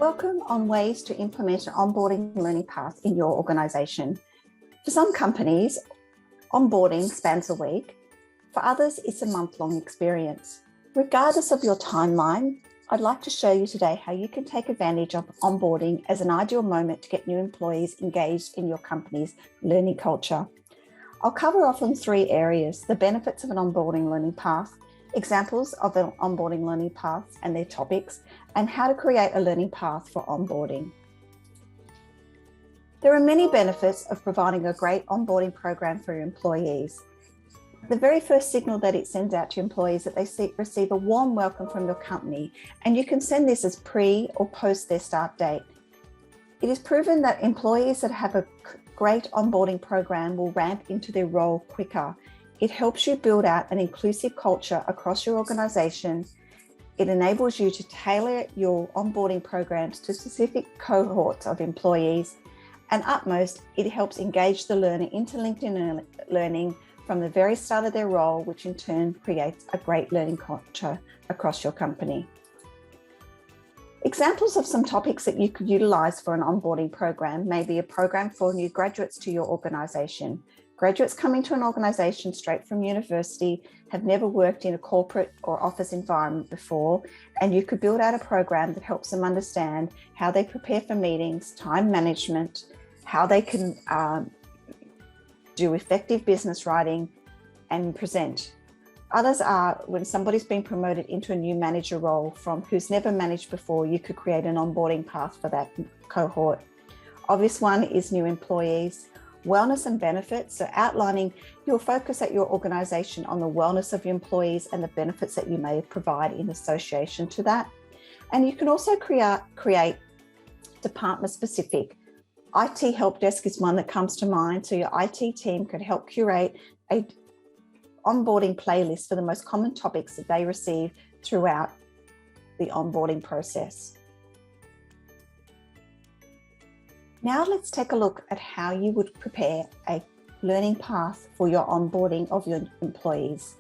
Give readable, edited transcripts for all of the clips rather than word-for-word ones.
Welcome on ways to implement an onboarding learning path in your organisation. For some companies, onboarding spans a week. For others, it's a month-long experience. Regardless of your timeline, I'd like to show you today how you can take advantage of onboarding as an ideal moment to get new employees engaged in your company's learning culture. I'll cover off on three areas: the benefits of an onboarding learning path, examples of an onboarding learning path and their topics, and how to create a learning path for onboarding. There are many benefits of providing a great onboarding program for your employees. The very first signal that it sends out to employees that they receive a warm welcome from your company, and you can send this as pre or post their start date. It is proven that employees that have a great onboarding program will ramp into their role quicker. It helps you build out an inclusive culture across your organisation. It enables you to tailor your onboarding programs to specific cohorts of employees. And utmost, it helps engage the learner into LinkedIn learning from the very start of their role, which in turn creates a great learning culture across your company. Examples of some topics that you could utilise for an onboarding program may be a program for new graduates to your organisation. Graduates coming to an organisation straight from university have never worked in a corporate or office environment before, and you could build out a program that helps them understand how they prepare for meetings, time management, how they can do effective business writing and present. Others are when somebody's been promoted into a new manager role from who's never managed before. You could create an onboarding path for that cohort. Obvious one is new employees. Wellness and benefits, so outlining your focus at your organisation on the wellness of your employees and the benefits that you may provide in association to that. And you can also create department-specific. IT help desk is one that comes to mind, so your IT team could help curate a onboarding playlist for the most common topics that they receive throughout the onboarding process. Now let's take a look at how you would prepare a learning path for your onboarding of your employees.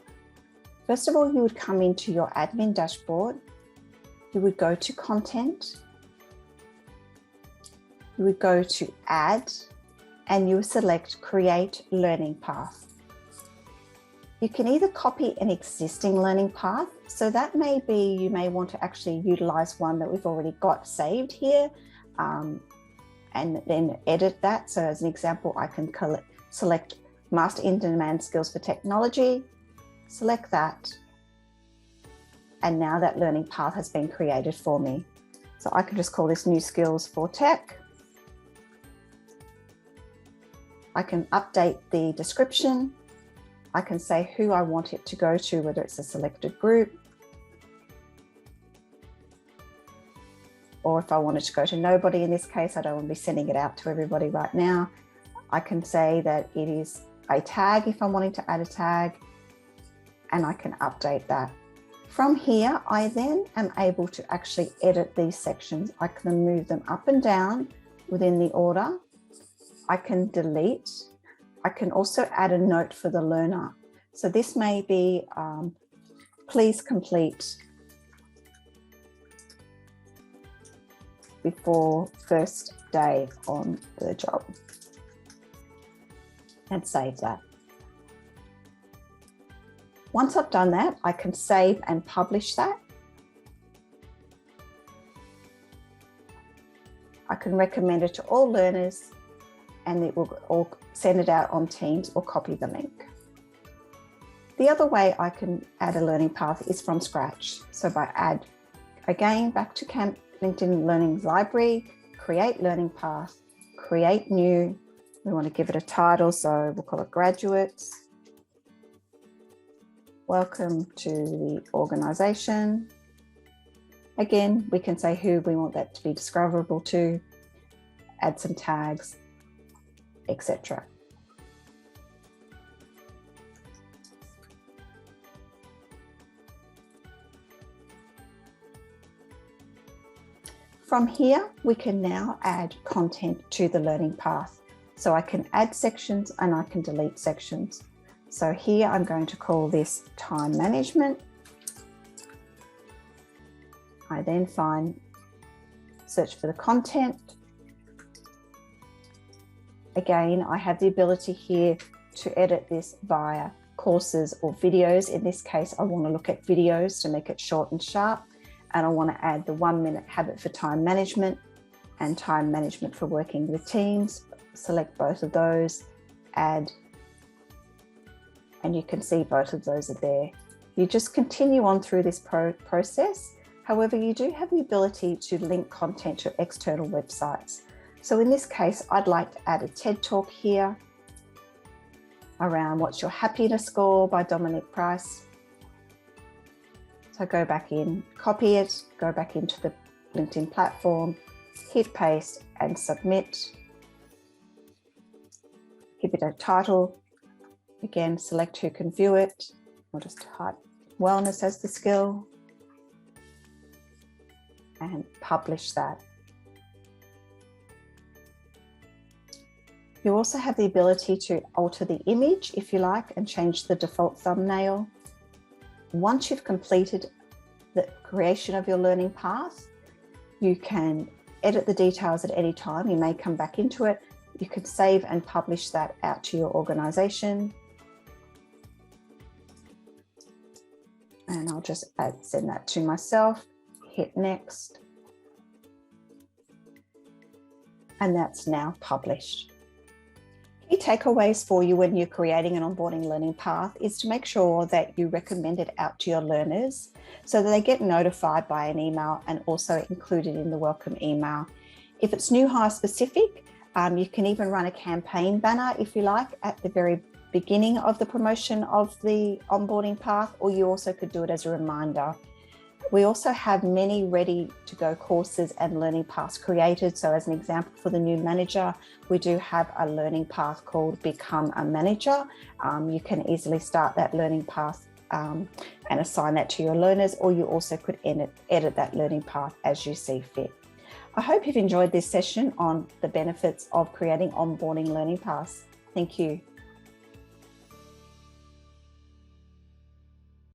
First of all, you would come into your admin dashboard. You would go to content. You would go to add, and you would select create learning path. You can either copy an existing learning path. So that may be, you may want to actually utilize one that we've already got saved here. And then edit that. So as an example, I can select Master in Demand Skills for Technology, select that, and now that learning path has been created for me. So I can just call this New Skills for Tech. I can update the description. I can say who I want it to go to, whether it's a selected group, or if I wanted to go to nobody in this case, I don't want to be sending it out to everybody right now. I can say that it is a tag if I'm wanting to add a tag, and I can update that. From here, I then am able to actually edit these sections. I can move them up and down within the order. I can delete. I can also add a note for the learner. So this may be, please complete before first day on the job, and save that. Once I've done that, I can save and publish that. I can recommend it to all learners, and it will all send it out on Teams or copy the link. The other way I can add a learning path is from scratch. So by add, again, back to LinkedIn Learning Library, create learning path, create new. We want to give it a title, so we'll call it Graduates. Welcome to the organisation. Again, we can say who we want that to be discoverable to, add some tags, etc. From here, we can now add content to the learning path. So I can add sections and I can delete sections. So here I'm going to call this time management. I then find search for the content. Again, I have the ability here to edit this via courses or videos. In this case, I want to look at videos to make it short and sharp. And I want to add the 1-minute habit for time management and time management for working with teams. Select both of those, add, and you can see both of those are there. You just continue on through this process. However, you do have the ability to link content to external websites. So in this case, I'd like to add a TED Talk here around What's Your Happiness Score by Dominic Price. So go back in, copy it, go back into the LinkedIn platform, hit paste and submit. Give it a title. Again, select who can view it. I'll just type wellness as the skill and publish that. You also have the ability to alter the image if you like and change the default thumbnail. Once you've completed the creation of your learning path, you can edit the details at any time. You may come back into it. You can save and publish that out to your organization. And I'll just send that to myself, hit next. And that's now published. Key takeaways for you when you're creating an onboarding learning path is to make sure that you recommend it out to your learners so that they get notified by an email and also included in the welcome email. If it's new hire specific, you can even run a campaign banner if you like at the very beginning of the promotion of the onboarding path, or you also could do it as a reminder. We also have many ready to go courses and learning paths created. So as an example for the new manager, we do have a learning path called Become a Manager. You can easily start that learning path and assign that to your learners, or you also could edit that learning path as you see fit. I hope you've enjoyed this session on the benefits of creating onboarding learning paths. Thank you.